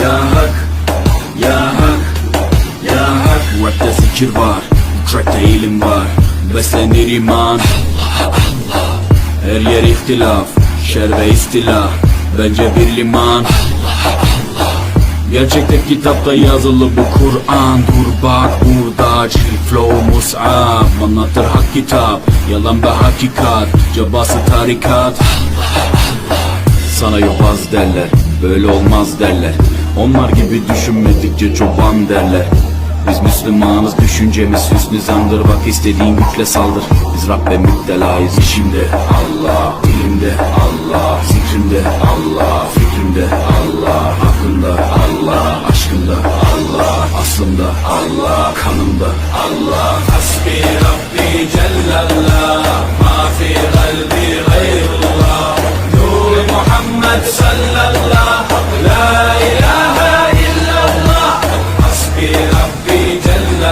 Ya hak, ya hak, ya hak. Rapte zikir var, trackte ilim var. Beslenir iman, her yer ihtilaf, şer ve istilah. Bence bir liman. Gerçekte kitapta yazılı bu Kur'an. Dur bak burada chill flow mus'ab. Anlatır hak kitap, yalan ve hakikat. Cabası tarikat. Sana yobaz derler, böyle olmaz derler. Onlar gibi düşünmedikçe çoban derler. Biz Müslümanız, düşüncemiz hüsnü zandır. Bak istediğin güçle saldır. Biz Rabbe müptelayız. İşimde Allah, dilimde Allah, zikrimde Allah, fikrimde Allah, hakkında Allah, aşkında Allah, aslında Allah, kanımda Allah. Hasbi Rabbi Cellallah, ma fi kalbi gayrullah. Nur Muhammed sallallahu